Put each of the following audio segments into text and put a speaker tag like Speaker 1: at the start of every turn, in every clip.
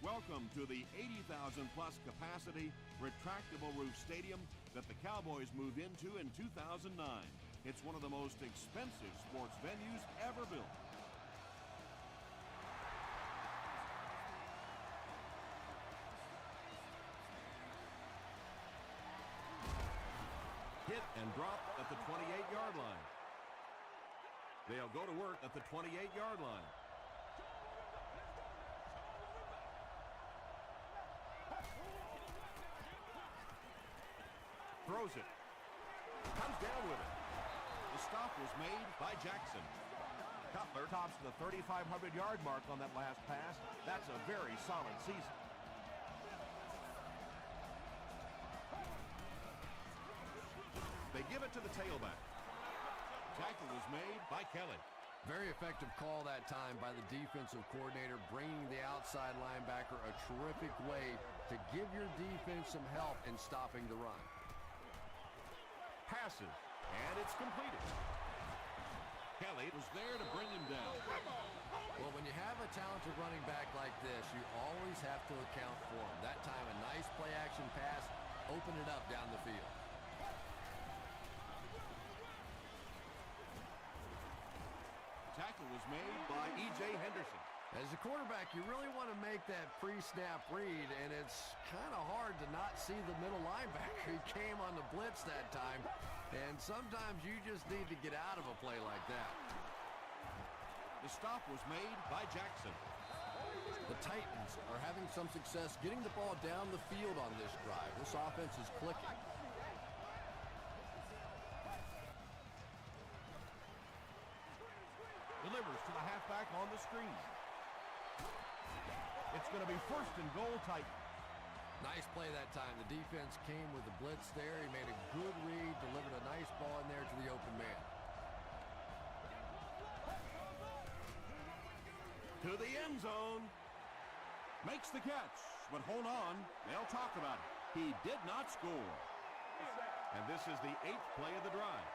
Speaker 1: Welcome to the 80,000 plus capacity retractable roof stadium that the Cowboys moved into in 2009. It's one of the most expensive sports venues ever built. Hit and drop at the 28-yard line. They'll go to work at the 28-yard line. Throws it. Comes down with it. The stop was made by Jackson. Cutler tops the 3,500-yard mark on that last pass. That's a very solid season. They give it to the tailback. Tackle was made by Kelly.
Speaker 2: Very effective call that time by the defensive coordinator, bringing the outside linebacker a terrific way to give your defense some help in stopping the run.
Speaker 1: Passes, and it's completed. Kelly was there to bring him down.
Speaker 2: Well, when you have a talented running back like this, you always have to account for him. That time, a nice play-action pass opened it up down the field.
Speaker 1: Tackle was made by E.J. Henderson.
Speaker 2: As a quarterback, you really want to make that pre-snap read, and it's kind of hard to not see the middle linebacker. He came on the blitz that time, and sometimes you just need to get out of a play like that.
Speaker 1: The stop was made by Jackson.
Speaker 2: The Titans are having some success getting the ball down the field on this drive. This offense is clicking.
Speaker 1: Delivers to the halfback on the screen. It's going to be first and goal Titans.
Speaker 2: Nice play that time. The defense came with the blitz there. He made a good read, delivered a nice ball in there to the open man.
Speaker 1: To the end zone. Makes the catch, but hold on. They'll talk about it. He did not score. And this is the 8th play of the drive.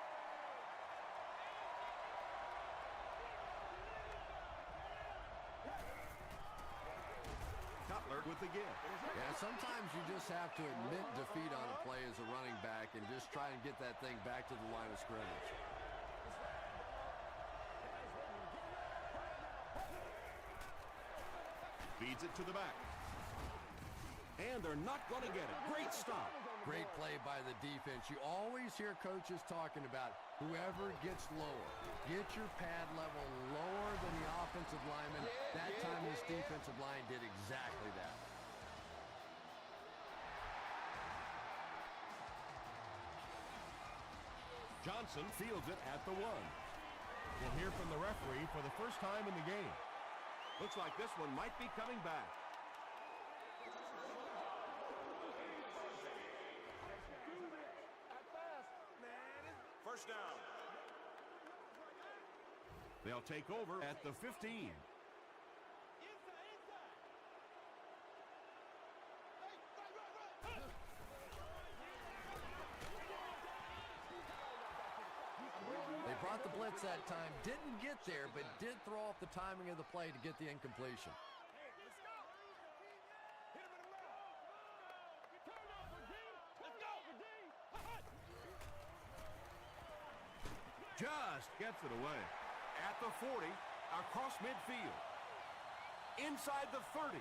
Speaker 1: Cutler with the give.
Speaker 2: Yeah, sometimes you just have to admit defeat on a play as a running back and just try and get that thing back to the line of scrimmage.
Speaker 1: Feeds it to the back. And they're not going to get it. Great stop.
Speaker 2: Great play by the defense. You always hear coaches talking about whoever gets lower. Get your pad level lower than the offensive lineman. That time this defensive line did exactly that.
Speaker 1: Johnson fields it at the 1. We'll hear from the referee for the first time in the game. Looks like this one might be coming back. First down. They'll take over at the 15.
Speaker 2: They brought the blitz that time, didn't get there, but did throw off the timing of the play to get the incompletion.
Speaker 1: Just gets it away. At the 40, across midfield. Inside the 30.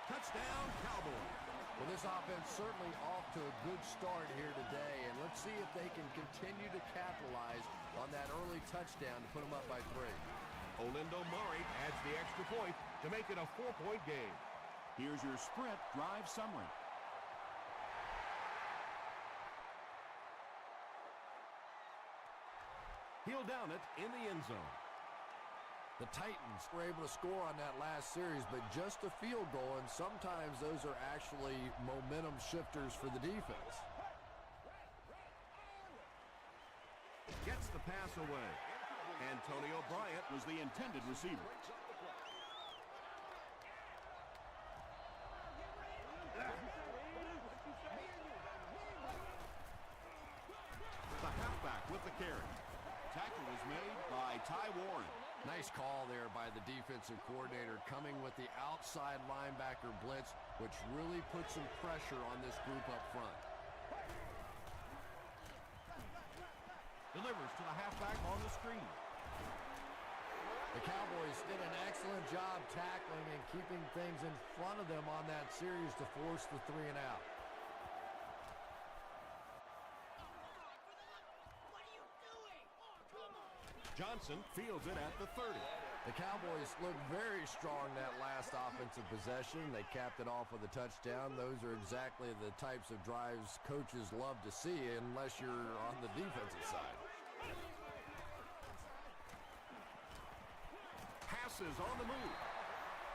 Speaker 1: Touchdown, Cowboys.
Speaker 2: Well, this offense certainly off to a good start here today, and let's see if they can continue to capitalize on that early touchdown to put them up by 3.
Speaker 1: Olindo Murray adds the extra point to make it a 4-point game. Here's your sprint drive summary. He'll down it in the end zone.
Speaker 2: The Titans were able to score on that last series, but just a field goal, and sometimes those are actually momentum shifters for the defense.
Speaker 1: Gets the pass away. Antonio Bryant was the intended receiver. The halfback with the carry. Tackle was made by Ty Warren.
Speaker 2: Nice call there by the defensive coordinator, coming with the outside linebacker blitz, which really puts some pressure on this group up front.
Speaker 1: Delivers to the halfback on the screen.
Speaker 2: The Cowboys did an excellent job tackling and keeping things in front of them on that series to force the 3 and out.
Speaker 1: Johnson fields it at the 30.
Speaker 2: The Cowboys looked very strong that last offensive possession. They capped it off with a touchdown. Those are exactly the types of drives coaches love to see unless you're on the defensive side.
Speaker 1: Passes on the move.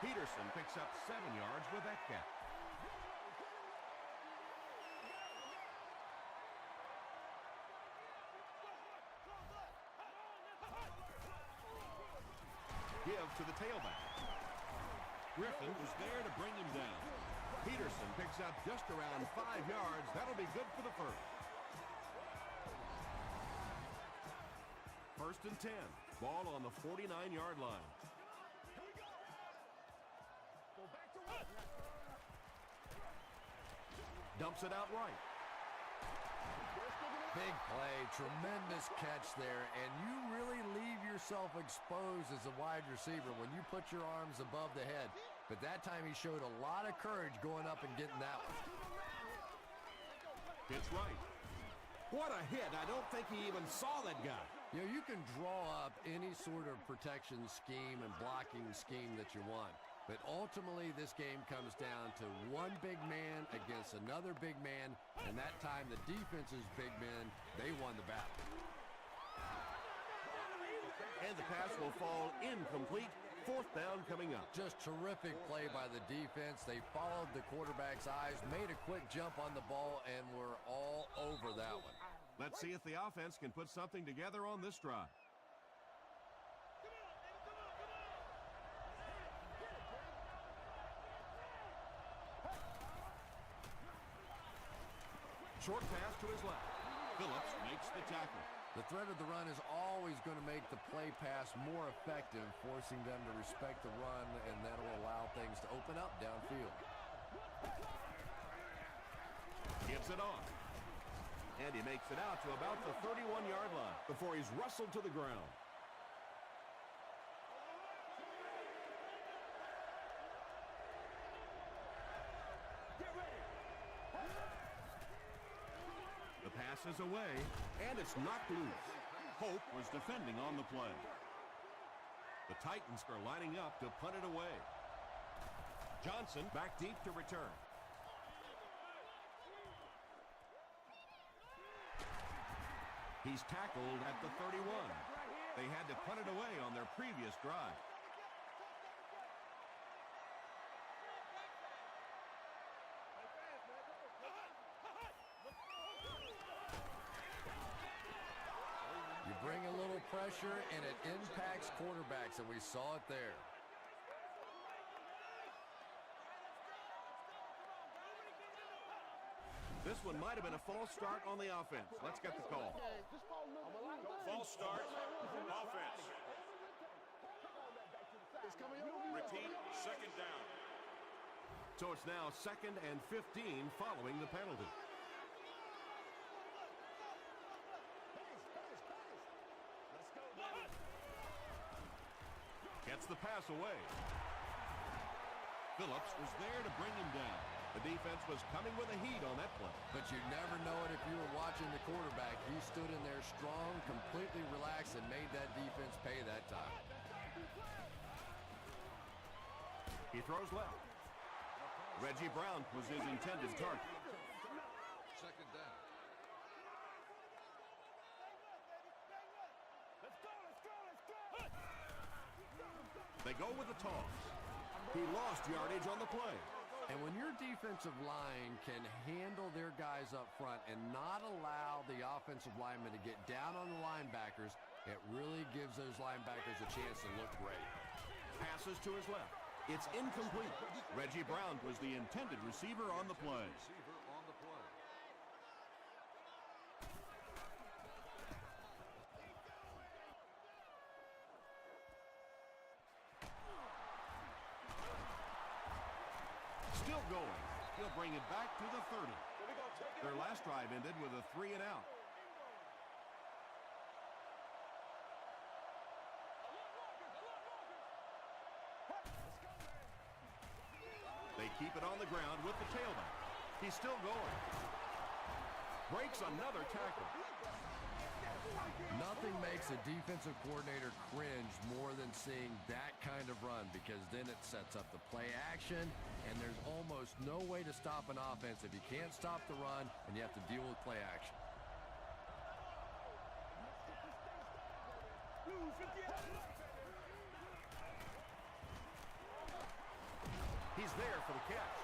Speaker 1: Peterson picks up 7 yards with that catch. Give to the tailback. Griffin was there to bring him down. Peterson picks up just around 5 yards. That'll be good for the first. 1st and 10. Ball on the 49-yard line. Dumps it out right.
Speaker 2: Big play, tremendous catch there, and you really leave yourself exposed as a wide receiver when you put your arms above the head. But that time he showed a lot of courage going up and getting that one.
Speaker 1: It's right. What a hit. I don't think he even saw that guy.
Speaker 2: You know, you can draw up any sort of protection scheme and blocking scheme that you want. But ultimately, this game comes down to one big man against another big man, and that time the defense's big men, they won the battle.
Speaker 1: And the pass will fall incomplete. 4th down coming up.
Speaker 2: Just terrific play by the defense. They followed the quarterback's eyes, made a quick jump on the ball, and were all over that one.
Speaker 1: Let's see if the offense can put something together on this drive. Short pass to his left. Phillips makes the tackle.
Speaker 2: The threat of the run is always going to make the play pass more effective, forcing them to respect the run, and that will allow things to open up downfield.
Speaker 1: Gives it on. And he makes it out to about the 31-yard line before he's wrestled to the ground. The pass is away, and it's knocked loose. Hope was defending on the play. The Titans are lining up to punt it away. Johnson back deep to return. He's tackled at the 31. They had to punt it away on their previous drive.
Speaker 2: You bring a little pressure, and it impacts quarterbacks, and we saw it there.
Speaker 1: This one might have been a false start on the offense. Let's get the call.
Speaker 3: False start, offense. Repeat, 2nd down.
Speaker 1: So it's now 2nd and 15 following the penalty. Gets the pass away. Phillips was there to bring him down. The defense was coming with a heat on that play.
Speaker 2: But you never know it if you were watching the quarterback. He stood in there strong, completely relaxed, and made that defense pay that time.
Speaker 1: He throws left. Reggie Brown was his intended target.
Speaker 3: 2nd down.
Speaker 1: They go with the toss. He lost yardage on the play.
Speaker 2: And when your defensive line can handle their guys up front and not allow the offensive linemen to get down on the linebackers, it really gives those linebackers a chance to look great.
Speaker 1: Passes to his left. It's incomplete. Reggie Brown was the intended receiver on the play. going. He'll bring it back to the 30. Their last drive ended with a 3-and-out. They keep it on the ground with the tailback. He's still going. Breaks another tackle.
Speaker 2: Nothing makes a defensive coordinator cringe more than seeing that kind of run, because then it sets up the play action, and there's almost no way to stop an offense if you can't stop the run and you have to deal with play action.
Speaker 1: He's there for the catch.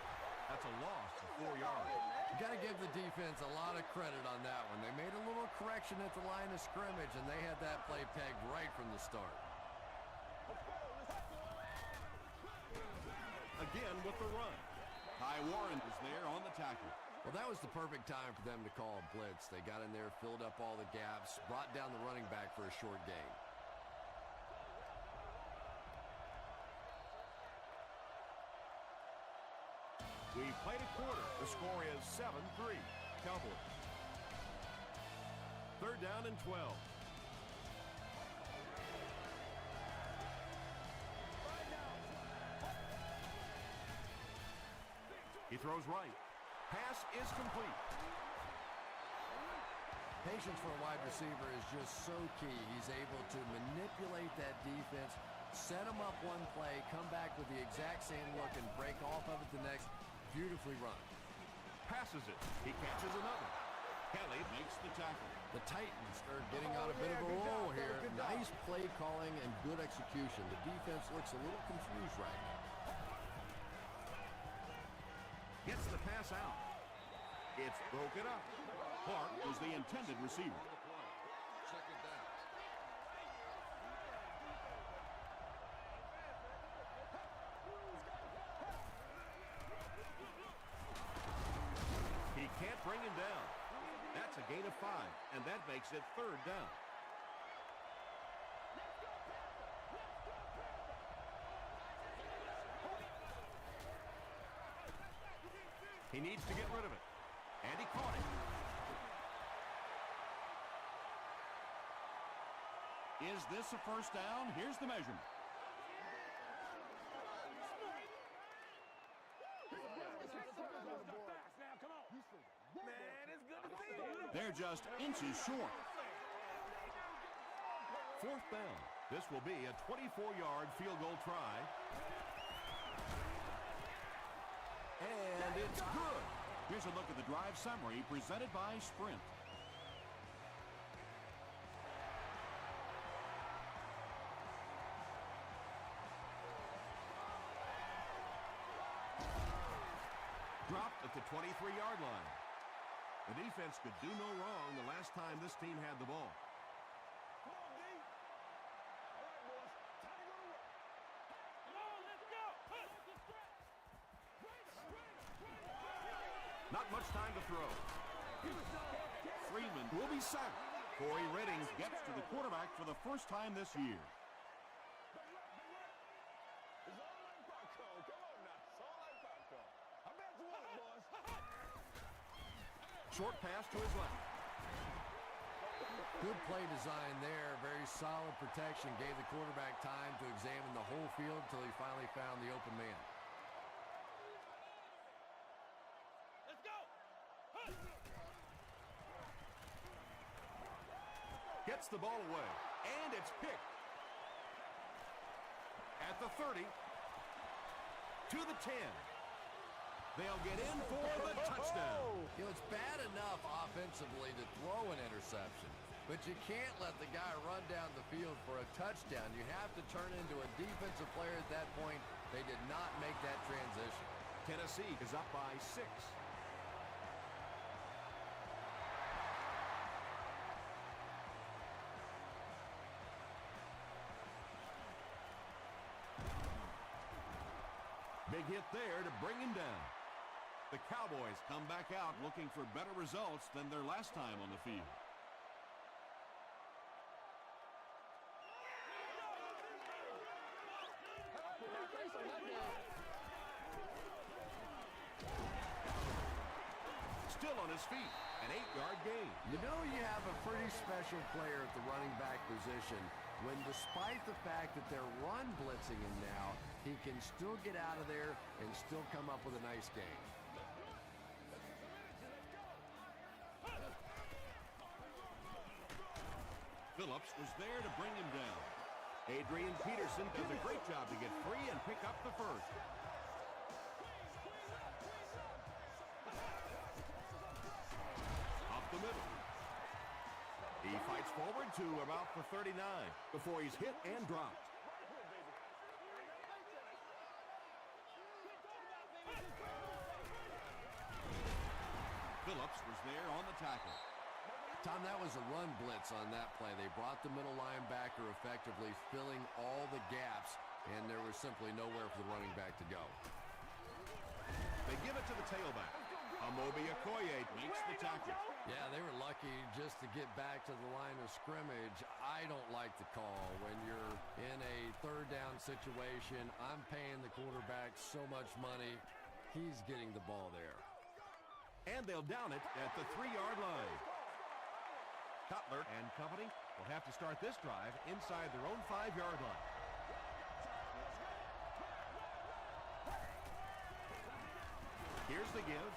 Speaker 1: That's a loss of 4 yards.
Speaker 2: You got to give the defense a lot of credit on that one. They made a little correction at the line of scrimmage, and they had that play pegged right from the start.
Speaker 1: Again with the run. Ty Warren is there on the tackle.
Speaker 2: Well, that was the perfect time for them to call a blitz. They got in there, filled up all the gaps, brought down the running back for a short gain.
Speaker 1: We've played a quarter. The score is 7-3. Cowboys. 3rd down and 12. He throws right. Pass is complete.
Speaker 2: Patience for a wide receiver is just so key. He's able to manipulate that defense, set them up one play, come back with the exact same look, and break off of it the next. Beautifully run.
Speaker 1: Passes it. He catches another. Kelly makes the tackle.
Speaker 2: The Titans are getting on a bit of a roll here. Nice play calling and good execution. The defense looks a little confused right now.
Speaker 1: Gets the pass out. It's broken up. Clark was the intended receiver.
Speaker 3: Second down.
Speaker 1: He can't bring him down. That's a gain of 5, and that makes it 3rd down. He needs to get rid of it. And he caught it. Is this a first down? Here's the measurement. They're just inches short. 4th down. This will be a 24-yard field goal try. And it's good. Here's a look at the drive summary presented by Sprint. Dropped at the 23-yard line. The defense could do no wrong the last time this team had the ball. Not much time to throw. Freeman will be sacked. Corey Redding gets to the quarterback for the first time this year. Short pass to his left.
Speaker 2: Good play design there. Very solid protection. Gave the quarterback time to examine the whole field until he finally found the open man.
Speaker 4: Let's go!
Speaker 1: Gets the ball away. And it's picked. At the 30. To the 10. They'll get in for the touchdown.
Speaker 2: You know, it's bad enough offensively to throw an interception, but you can't let the guy run down the field for a touchdown. You have to turn into a defensive player at that point. They did not make that transition.
Speaker 1: Tennessee is up by 6. Big hit there to bring him down. The Cowboys come back out looking for better results than their last time on the field. still on his feet. An 8-yard gain.
Speaker 2: You know you have a pretty special player at the running back position when, despite the fact that they're run blitzing him now, he can still get out of there and still come up with a nice gain.
Speaker 1: Phillips was there to bring him down. Adrian Peterson does a great job to get free and pick up the first. Up the middle. He fights forward to about the 39 before he's hit and dropped. Phillips was there on the tackle.
Speaker 2: Tom, that was a run blitz on that play. They brought the middle linebacker effectively filling all the gaps, and there was simply nowhere for the running back to go.
Speaker 1: They give it to the tailback. Amobi Okoye makes the tackle.
Speaker 2: Yeah, they were lucky just to get back to the line of scrimmage. I don't like the call. When you're in a third down situation, I'm paying the quarterback so much money. He's getting the ball there.
Speaker 1: And they'll down it at the 3-yard line. Cutler and company will have to start this drive inside their own 5-yard line. Here's the give.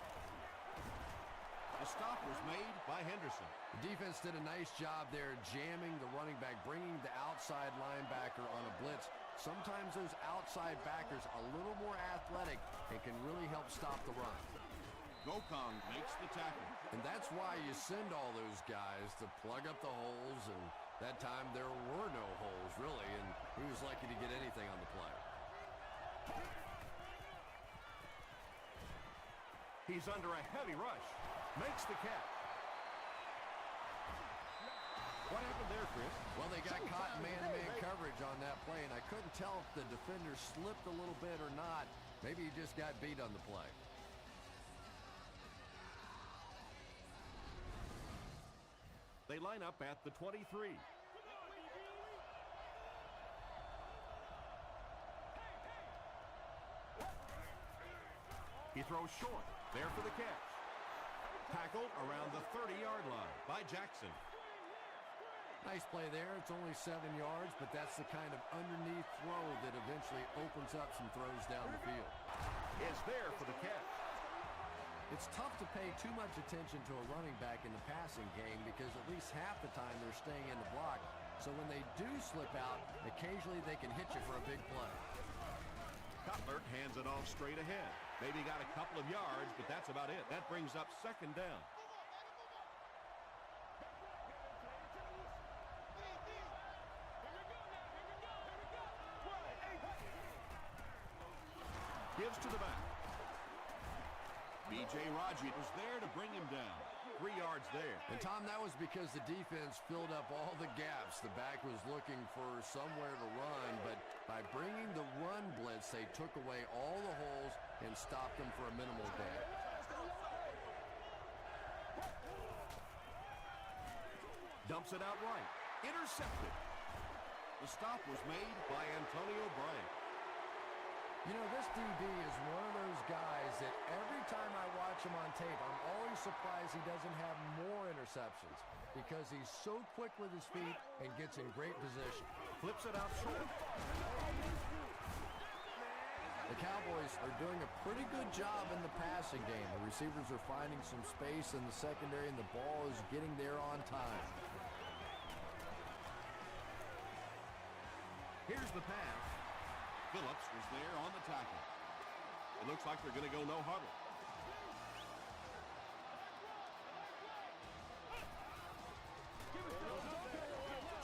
Speaker 1: The stop was made by Henderson.
Speaker 2: The defense did a nice job there jamming the running back, bringing the outside linebacker on a blitz. Sometimes those outside backers a little more athletic and can really help stop the run.
Speaker 1: Gokong makes the tackle.
Speaker 2: And that's why you send all those guys to plug up the holes, and that time there were no holes, really, and he was lucky to get anything on the play.
Speaker 1: He's under a heavy rush. Makes the catch. What happened there, Chris?
Speaker 2: Well, they got caught in man-to-man coverage on that play, and I couldn't tell if the defender slipped a little bit or not. Maybe he just got beat on the play.
Speaker 1: They line up at the 23. He throws short. There for the catch. Tackled around the 30-yard line by Jackson.
Speaker 2: Nice play there. It's only 7 yards, but that's the kind of underneath throw that eventually opens up some throws down the field.
Speaker 1: Is there for the catch.
Speaker 2: It's tough to pay too much attention to a running back in the passing game because at least half the time they're staying in the block. So when they do slip out, occasionally they can hit you for a big play.
Speaker 1: Cutler hands it off straight ahead. Maybe got a couple of yards, but that's about it. That brings up 2nd down. Gives to the back. B.J. Raji was there to bring him down. 3 yards there.
Speaker 2: And, Tom, that was because the defense filled up all the gaps. The back was looking for somewhere to run, but by bringing the run blitz, they took away all the holes and stopped them for a minimal gain.
Speaker 1: Dumps it out right. Intercepted. The stop was made by Antonio Bryant.
Speaker 2: You know, this DB is one of those guys that every time I watch him on tape, I'm always surprised he doesn't have more interceptions because he's so quick with his feet and gets in great position.
Speaker 1: Flips it out short.
Speaker 2: The Cowboys are doing a pretty good job in the passing game. The receivers are finding some space in the secondary, and the ball is getting there on time.
Speaker 1: Here's the pass. Phillips was there on the tackle. It looks like they're going to go no huddle.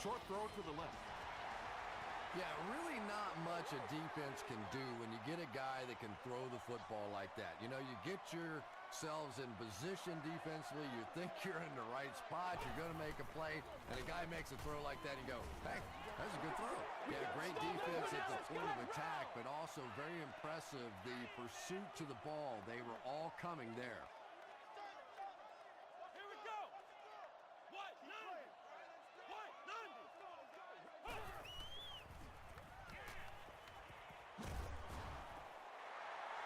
Speaker 1: Short throw to the left.
Speaker 2: Yeah, really not much a defense can do when you get a guy that can throw the football like that. You know, you get yourselves in position defensively. You think you're in the right spot. You're going to make a play, and a guy makes a throw like that, and you go, hey, that's a good throw. Yeah, great defense at the point of attack, but also very impressive, the pursuit to the ball. They were all coming there.
Speaker 4: Here we go. What? 90. What? 90.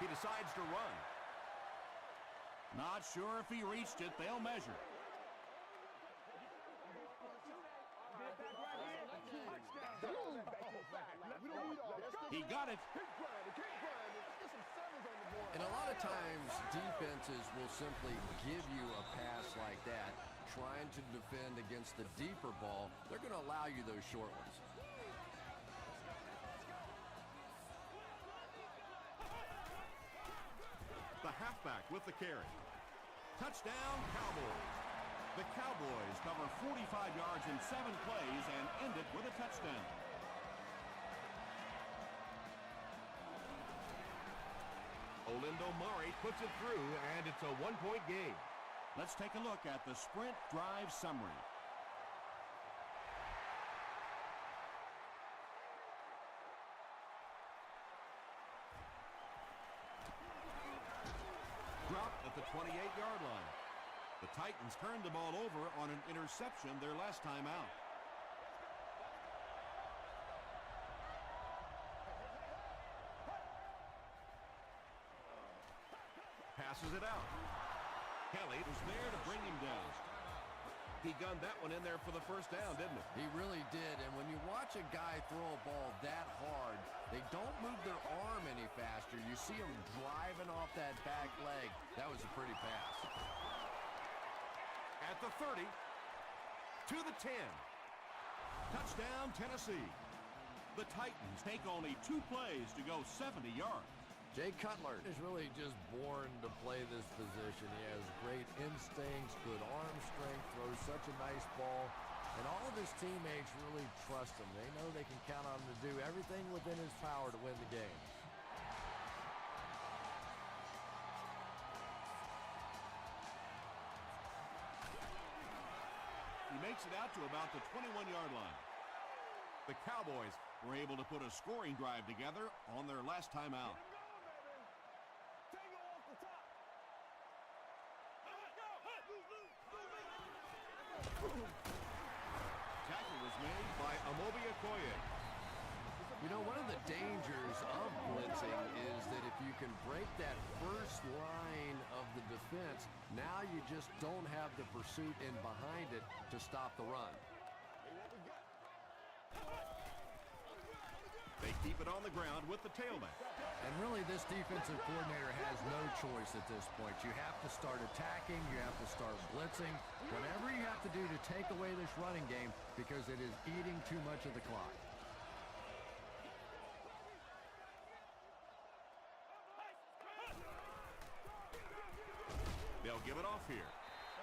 Speaker 1: He decides to run. Not sure if he reached it. They'll measure. He got it.
Speaker 2: And a lot of times, defenses will simply give you a pass like that. Trying to defend against the deeper ball, they're going to allow you those short ones.
Speaker 1: The halfback with the carry. Touchdown, Cowboys. The Cowboys cover 45 yards in 7 plays and end it with a touchdown. Olindo Murray puts it through, and it's a 1-point game. Let's take a look at the sprint drive summary. Dropped at the 28-yard line. The Titans turned the ball over on an interception their last time out. Passes it out. Kelly was there to bring him down. He gunned that one in there for the first down, didn't he?
Speaker 2: He really did, and when you watch a guy throw a ball that hard, they don't move their arm any faster. You see them driving off that back leg. That was a pretty pass.
Speaker 1: At the 30, to the 10. Touchdown, Tennessee. The Titans take only 2 plays to go 70 yards.
Speaker 2: Jay Cutler is really just born to play this position. He has great instincts, good arm strength, throws such a nice ball, and all of his teammates really trust him. They know they can count on him to do everything within his power to win the game.
Speaker 1: He makes it out to about the 21-yard line. The Cowboys were able to put a scoring drive together on their last time out. Tackle was made by Amobi Okoye.
Speaker 2: You know, one of the dangers of blitzing is that if you can break that first line of the defense, now you just don't have the pursuit in behind it to stop the run.
Speaker 1: They keep it on the ground with the tailback.
Speaker 2: And really, this defensive coordinator has no choice at this point. You have to start attacking. You have to start blitzing. Whatever you have to do to take away this running game because it is eating too much of the clock.
Speaker 1: They'll give it off here.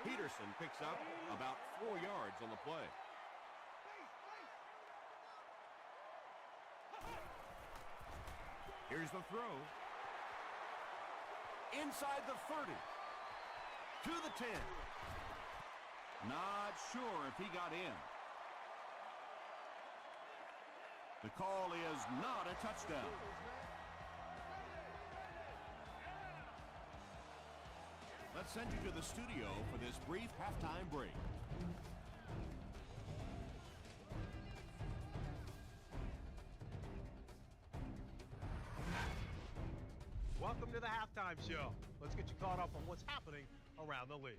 Speaker 1: Peterson picks up about 4 yards on the play. Here's the throw. Inside the 30. To the 10. Not sure if he got in. The call is not a touchdown. Let's send you to the studio for this brief halftime break.
Speaker 5: Welcome to the halftime show. Let's get you caught up on what's happening around the league.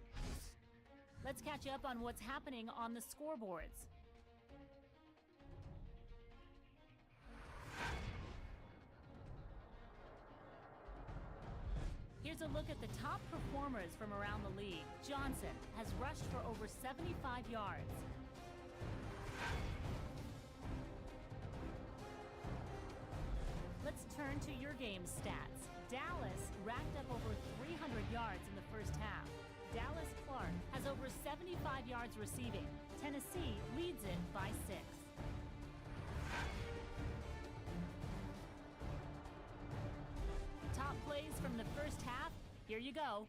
Speaker 6: Let's catch you up on what's happening on the scoreboards. Here's a look at the top performers from around the league. Johnson has rushed for over 75 yards. Let's turn to your game stats. Dallas racked up over 300 yards in the first half. Dallas Clark has over 75 yards receiving. Tennessee leads it by 6. Top plays from the first half. Here you go.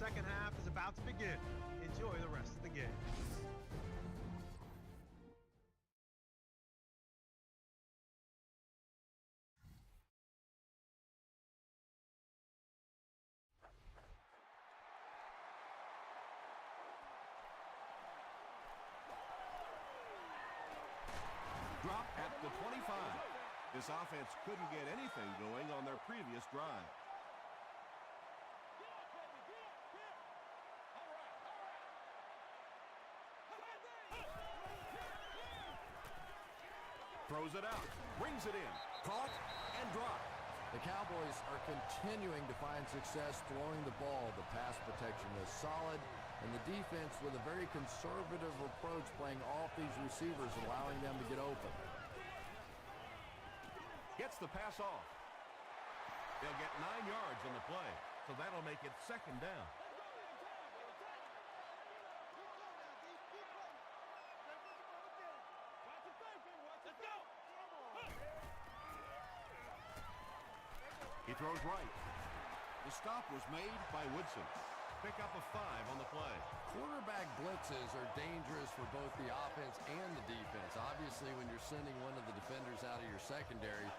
Speaker 5: second half is about to begin. Enjoy the rest of the game.
Speaker 1: Drop at the 25. This offense couldn't get anything going on their previous drive. Throws it out, brings it in, caught and dropped.
Speaker 2: The Cowboys are continuing to find success throwing the ball. The pass protection was solid, and the defense with a very conservative approach playing off these receivers, allowing them to get open.
Speaker 1: Gets the pass off. They'll get 9 yards on the play, so that'll make it second down. He throws right. The stop was made by Woodson. Pick up a 5 on the play.
Speaker 2: Quarterback blitzes are dangerous for both the offense and the defense. Obviously, when you're sending one of the defenders out of your secondary,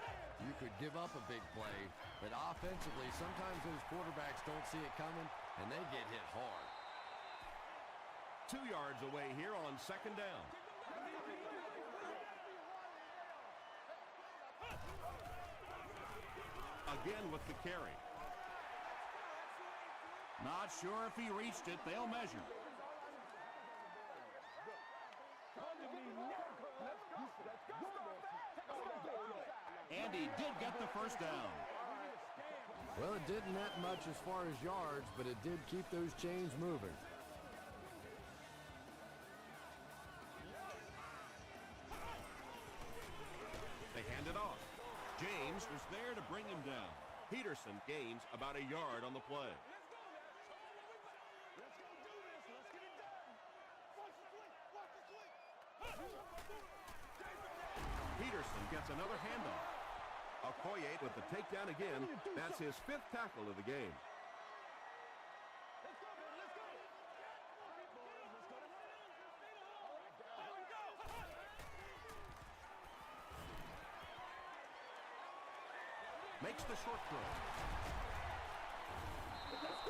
Speaker 2: you could give up a big play. But offensively, sometimes those quarterbacks don't see it coming, and they get hit hard.
Speaker 1: 2 yards away here on second down. Again with the carry. Not sure if he reached it. They'll measure. And he did get the first down.
Speaker 2: Well, it didn't net much as far as yards, but it did keep those chains moving.
Speaker 1: They hand it off. James was there to bring him down. Peterson gains about a yard on the play. Peterson gets another handoff. Okoye with the takedown again. That's his 5th tackle of the game. Makes the short throw.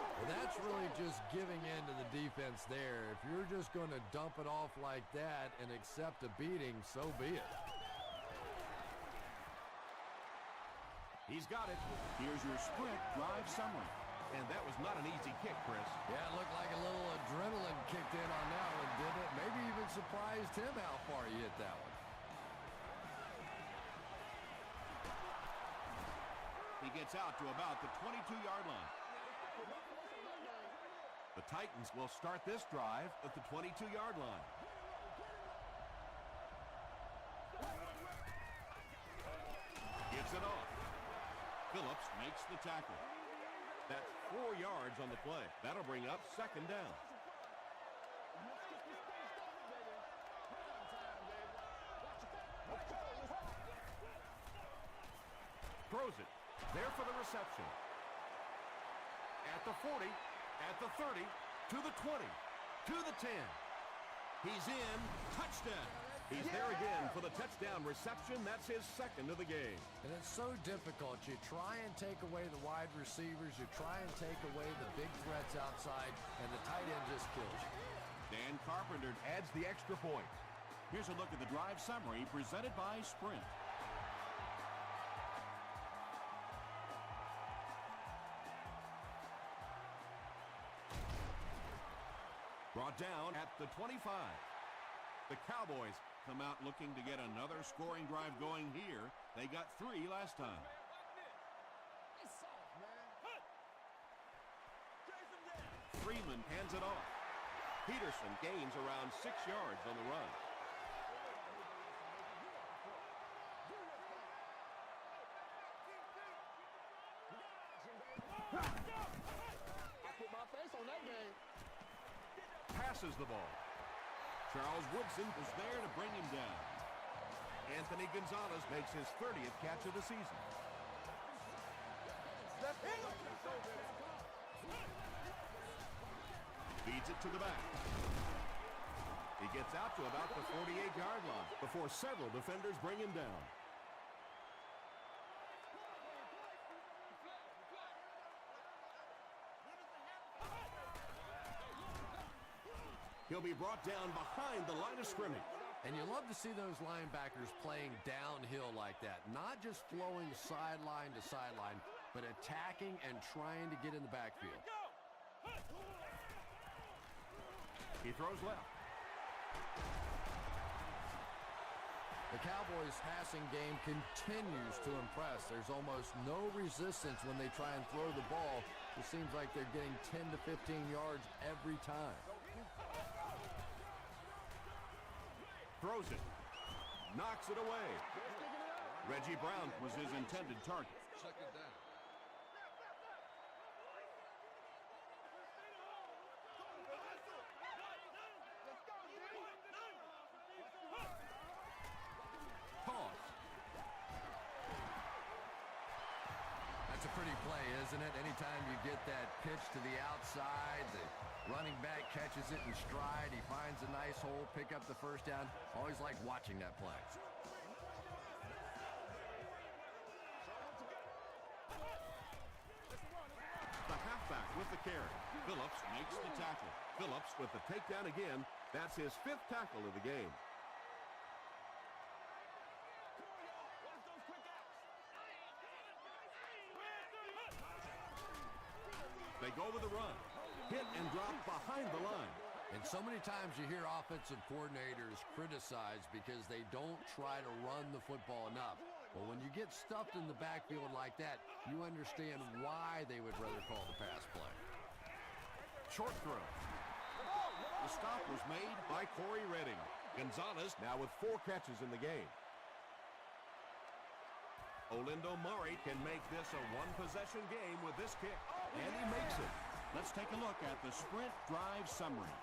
Speaker 2: Well, that's really just giving in to the defense there. If you're just going to dump it off like that and accept a beating, so be it.
Speaker 1: He's got it. Here's your sprint drive summary. And that was not an easy kick, Chris.
Speaker 2: Yeah, it looked like a little adrenaline kicked in on that one, didn't it? Maybe even surprised him how far he hit that one.
Speaker 1: He gets out to about the 22-yard line. The Titans will start this drive at the 22-yard line. Gives it off. Phillips makes the tackle. That's 4 yards on the play. That'll bring up second down. Throws it. There for the reception. At the 40, at the 30, to the 20, to the 10. He's in. Touchdown. He's there again for the touchdown reception. That's his 2nd of the game.
Speaker 2: And it's so difficult. You try and take away the wide receivers. You try and take away the big threats outside, and the tight end just kills you.
Speaker 1: Dan Carpenter adds the extra point. Here's a look at the drive summary presented by Sprint. Brought down at the 25. The Cowboys come out looking to get another scoring drive going here. They got 3 last time. Freeman hands it off. Peterson gains around 6 yards on the run. Passes the ball. Charles Woodson was there to bring him down. Anthony Gonzalez makes his 30th catch of the season. Feeds it to the back. He gets out to about the 48-yard line before several defenders bring him down. He'll be brought down behind the line of scrimmage.
Speaker 2: And you love to see those linebackers playing downhill like that. Not just flowing sideline to sideline, but attacking and trying to get in the backfield.
Speaker 1: He throws left.
Speaker 2: The Cowboys' passing game continues to impress. There's almost no resistance when they try and throw the ball. It seems like they're getting 10 to 15 yards every time.
Speaker 1: Throws it. Knocks it away. Reggie Brown was his intended target.
Speaker 3: Second down.
Speaker 1: Pause.
Speaker 2: That's a pretty play, isn't it? Anytime you get that pitch to the outside, the running back catches it in stride. He finds a nice hole, pick up the first down. Always like watching that play.
Speaker 1: The halfback with the carry. Phillips makes the tackle. Phillips with the takedown again. That's his 5th tackle of the game. They go with the run. Hit and drop behind the line.
Speaker 2: And so many times you hear offensive coordinators criticized because they don't try to run the football enough. But when you get stuffed in the backfield like that, you understand why they would rather call the pass play.
Speaker 1: Short throw. The stop was made by Corey Redding. Gonzalez now with 4 catches in the game. Olindo Murray can make this a one-possession game with this kick. And he makes it. Let's take a look at the sprint drive summary.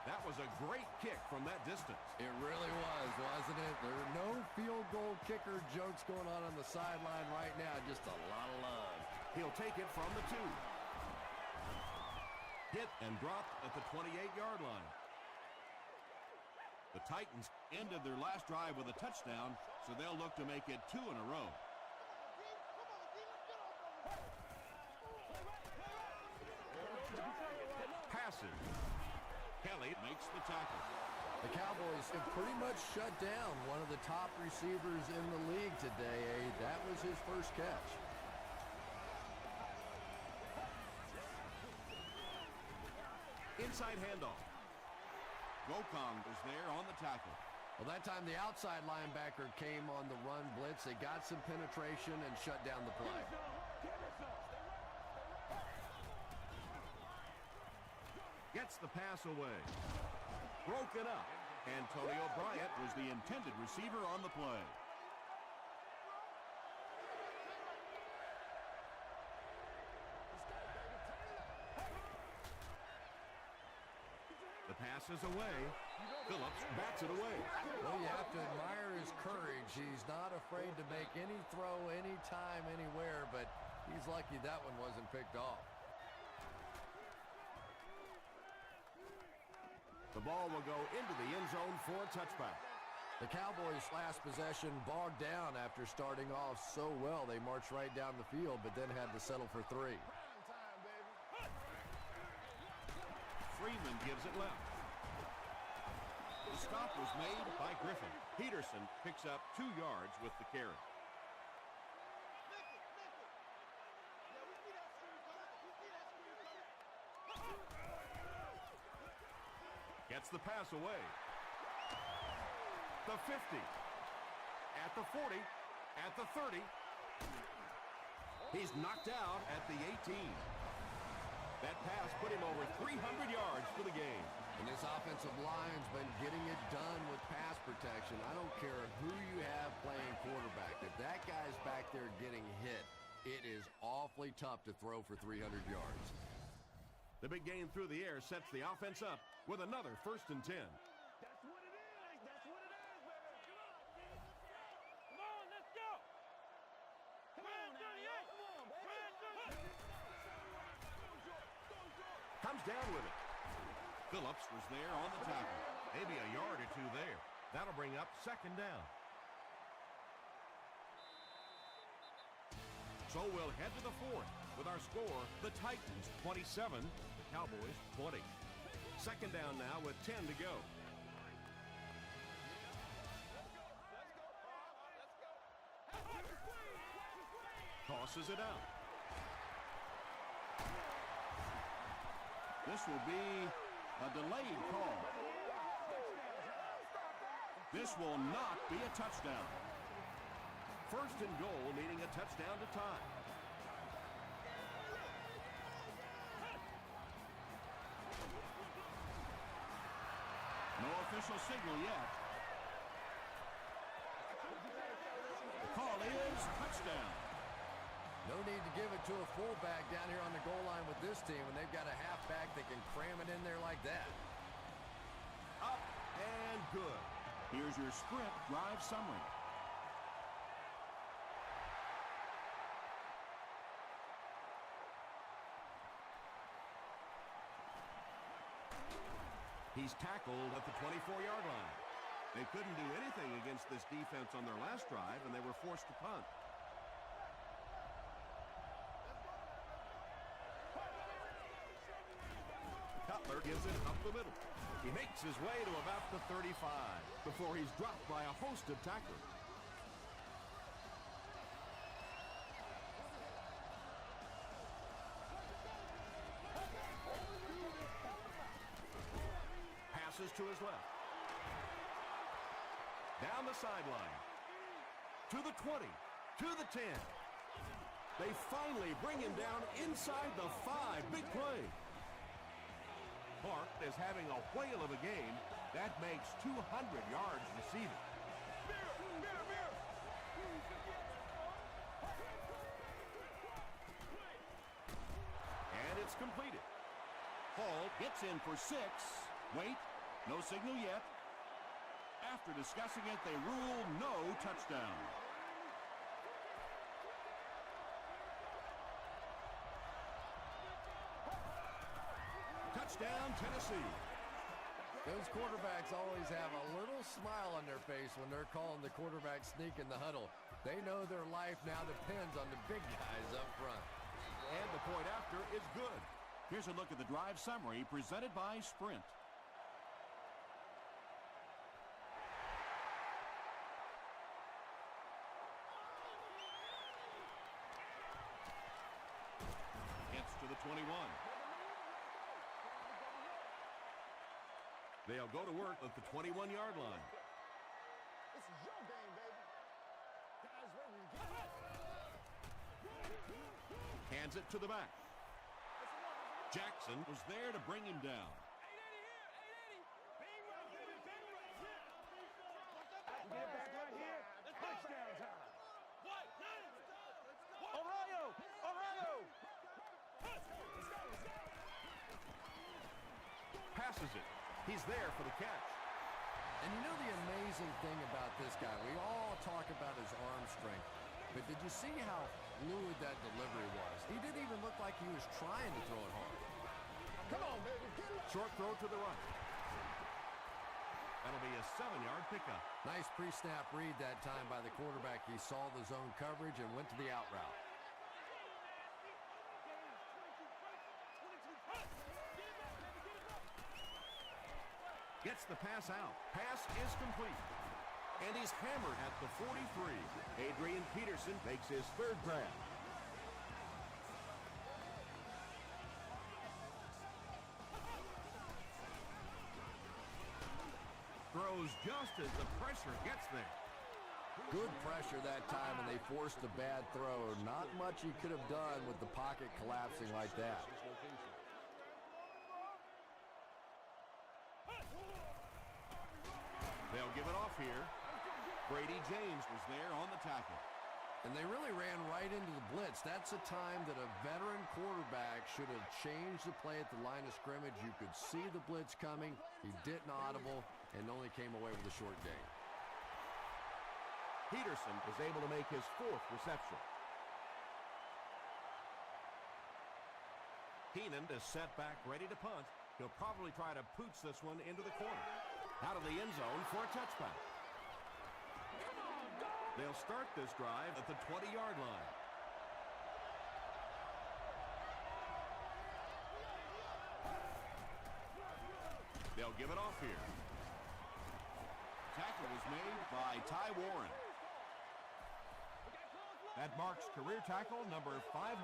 Speaker 1: That was a great kick from that distance.
Speaker 2: It really was, wasn't it? There are no field goal kicker jokes going on the sideline right now. Just a lot of love.
Speaker 1: He'll take it from the 2. Hit and dropped at the 28-yard line. The Titans ended their last drive with a touchdown, so they'll look to make it 2 in a row. Passes. Kelly makes the tackle.
Speaker 2: The Cowboys have pretty much shut down one of the top receivers in the league today. That was his first catch.
Speaker 1: Inside handoff. Gokong was there on the tackle.
Speaker 2: Well, that time the outside linebacker came on the run blitz. They got some penetration and shut down the play.
Speaker 1: Gets the pass away. Broken up. Antonio Bryant was the intended receiver on the play. The pass is away. Phillips bats it away.
Speaker 2: Well, you have to admire his courage. He's not afraid to make any throw, anytime, anywhere, but he's lucky that one wasn't picked off.
Speaker 1: The ball will go into the end zone for a touchback.
Speaker 2: The Cowboys' last possession bogged down after starting off so well. They marched right down the field, but then had to settle for 3.
Speaker 1: Freeman gives it left. The stop was made by Griffin. Peterson picks up 2 yards with the carry. Gets the pass away. The 50. At the 40. At the 30. He's knocked out at the 18. That pass put him over 300 yards for the game.
Speaker 2: And this offensive line's been getting it done with pass protection. I don't care who you have playing quarterback. If that guy's back there getting hit, it is awfully tough to throw for 300 yards.
Speaker 1: The big gain through the air sets the offense up with another 1st and 10.
Speaker 4: That's what it is. That's what it is, baby. Come on, let's go. Come on, 38. Come on,
Speaker 1: Comes down with it. Phillips was there on the tackle. Maybe a yard or two there. That'll bring up second down. So we'll head to the fourth with our score, the Titans 27, the Cowboys 20. Second down now with 10 to go. Tosses it out. This will be a delayed call. This will not be a touchdown. First and goal, needing a touchdown to tie. No official signal yet. The call is touchdown.
Speaker 2: No need to give it to a fullback down here on the goal line with this team when they've got a halfback that can cram it in there like that.
Speaker 1: Up and good. Here's your sprint drive summary. He's tackled at the 24-yard line. They couldn't do anything against this defense on their last drive, and they were forced to punt. Cutler gives it up the middle. He makes his way to about the 35 before he's dropped by a host of tacklers. Passes to his left. Down the sideline. To the 20. To the 10. They finally bring him down inside the 5. Big play. Clark is having a whale of a game. That makes 200 yards receiving. And it's completed. Hall gets in for 6. Wait, no signal yet. After discussing it, they rule no touchdown. Touchdown, Tennessee.
Speaker 2: Those quarterbacks always have a little smile on their face when they're calling the quarterback sneak in the huddle. They know their life now depends on the big guys up front.
Speaker 1: And the point after is good. Here's a look at the drive summary presented by Sprint. Gets to the 21. They'll go to work at the 21-yard line.
Speaker 4: This is your game, baby. Guys ready to get it.
Speaker 1: Hands it to the back. Jackson was there to bring him down.
Speaker 4: 880 here, 880. Bang right, baby, bang right. Yeah. Get it back right here. Touchdown time. What? Ohio! Ohio!
Speaker 1: Passes it. He's there for the catch.
Speaker 2: And you know the amazing thing about this guy, we all talk about his arm strength, but did you see how fluid that delivery was? He didn't even look like he was trying to throw it hard.
Speaker 4: Come on, baby. Get it.
Speaker 1: Short throw to the right. That'll be a 7-yard pickup.
Speaker 2: Nice pre-snap read that time by the quarterback. He saw the zone coverage and went to the out route.
Speaker 1: Gets the pass out. Pass is complete. And he's hammered at the 43. Adrian Peterson makes his third grab. Throws just as the pressure gets there.
Speaker 2: Good pressure that time, and they forced a bad throw. Not much he could have done with the pocket collapsing like that.
Speaker 1: They'll give it off here. Brady James was there on the tackle.
Speaker 2: And they really ran right into the blitz. That's a time that a veteran quarterback should have changed the play at the line of scrimmage. You could see the blitz coming. He didn't audible and only came away with a short gain.
Speaker 1: Peterson was able to make his 4th reception. Keenan is set back ready to punt. He'll probably try to pooch this one into the corner. Out of the end zone for a touchback. They'll start this drive at the 20-yard line. They'll give it off here. Tackle was made by Ty Warren. That marks career tackle number 500.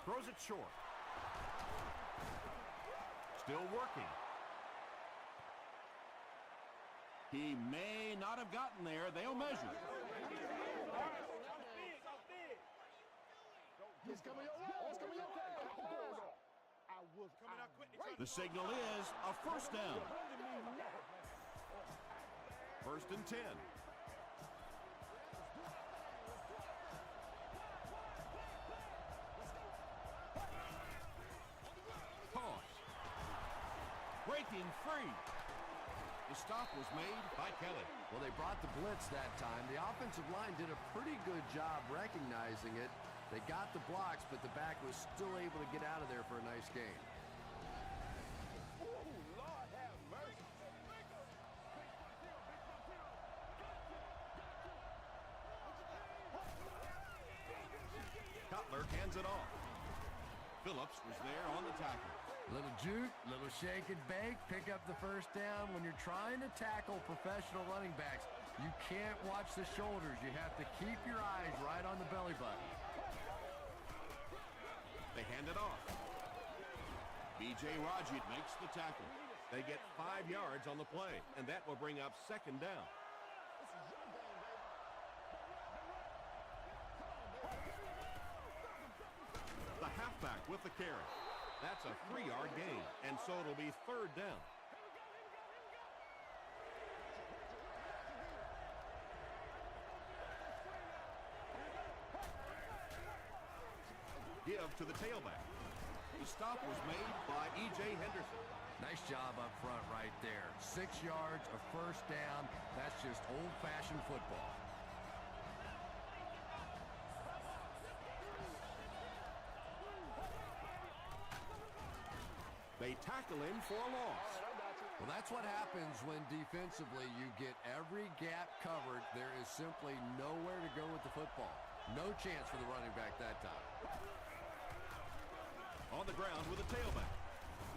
Speaker 1: Throws it short. Still working. He may not have gotten there. They'll measure. The signal is a first down. 1st and 10. Toss. Breaking free. The stop was made by Kelly.
Speaker 2: Well, they brought the blitz that time. The offensive line did a pretty good job recognizing it. They got the blocks, but the back was still able to get out of there for a nice gain.
Speaker 1: Cutler hands it off. Phillips was there on the tackle.
Speaker 2: Little juke, little shake and bake, pick up the first down. When you're trying to tackle professional running backs, you can't watch the shoulders. You have to keep your eyes right on the belly button.
Speaker 1: They hand it off. B.J. Rajit makes the tackle. They get 5 yards on the play, and that will bring up 2nd down. The halfback with the carry. That's a 3-yard gain, and so it'll be 3rd down. Give to the tailback. The stop was made by E.J. Henderson.
Speaker 2: Nice job up front right there. 6 yards, a first down. That's just old-fashioned football.
Speaker 1: They tackle him for a loss.
Speaker 2: Well, that's what happens when defensively you get every gap covered. There is simply nowhere to go with the football. No chance for the running back that time.
Speaker 1: On the ground with a tailback.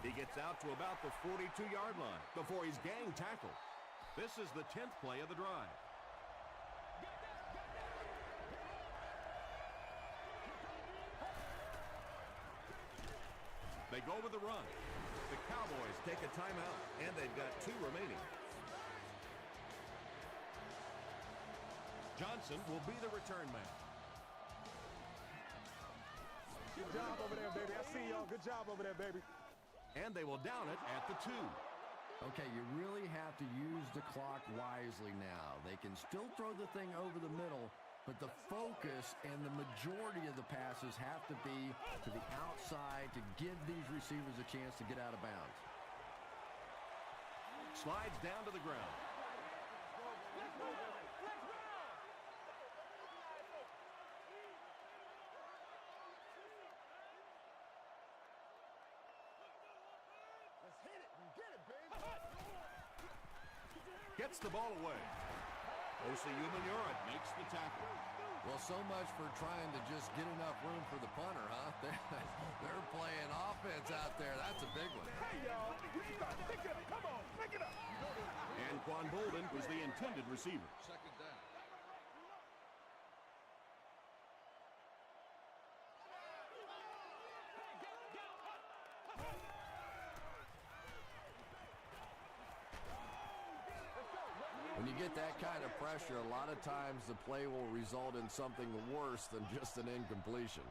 Speaker 1: He gets out to about the 42-yard line before he's gang tackled. This is the 10th play of the drive. They go with the run. The Cowboys take a timeout, and they've got 2 remaining. Johnson will be the return man.
Speaker 4: Good job over there, baby. I see y'all. Good job over there, baby.
Speaker 1: And they will down it at the 2.
Speaker 2: Okay, you really have to use the clock wisely now. They can still throw the thing over the middle, but the focus and the majority of the passes have to be to the outside to give these receivers a chance to get out of bounds.
Speaker 1: Slides down to the ground. Gets the ball away. Osi Umenyiora makes the tackle.
Speaker 2: Well, so much for trying to just get enough room for the punter, huh? They're playing offense out there. That's a big one.
Speaker 4: Hey, y'all. Pick it up. Come on. Pick it up.
Speaker 1: And Quan Bolden was the intended receiver.
Speaker 3: 2nd down.
Speaker 2: When you get that kind of pressure, a lot of times the play will result in something worse than just an incompletion.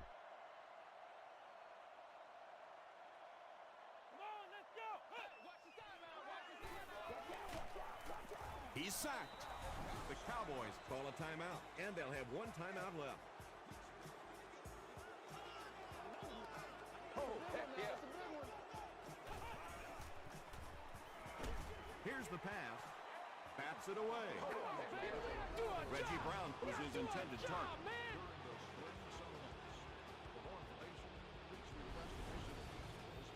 Speaker 1: He's sacked. The Cowboys call a timeout, and they'll have 1 timeout left.
Speaker 4: Oh, heck yeah.
Speaker 1: Here's the pass. bats it away. Reggie Brown was his intended target.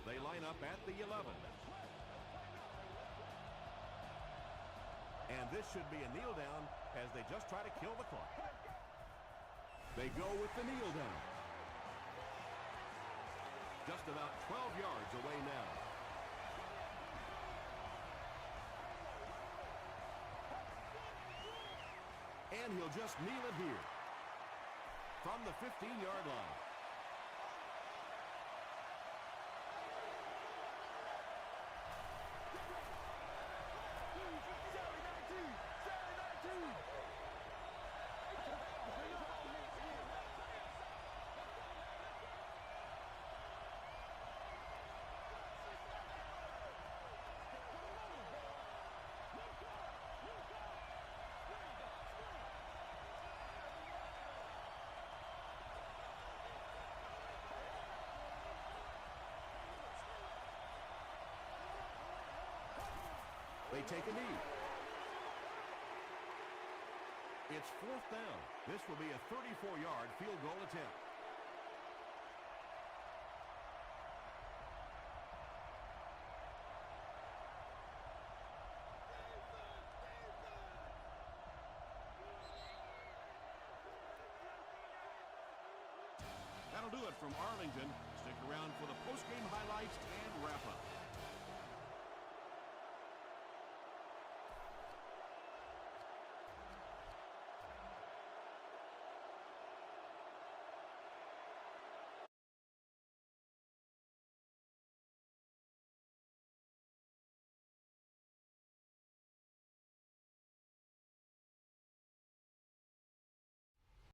Speaker 1: They line up at the 11. And this should be a kneel down as they just try to kill the clock. They go with the kneel down. Just about 12 yards away now. And he'll just kneel it here from the 15-yard line. They take a knee. It's 4th down. This will be a 34-yard field goal attempt. That'll do it from Arlington. Stick around for the post-game highlights and wrap-up.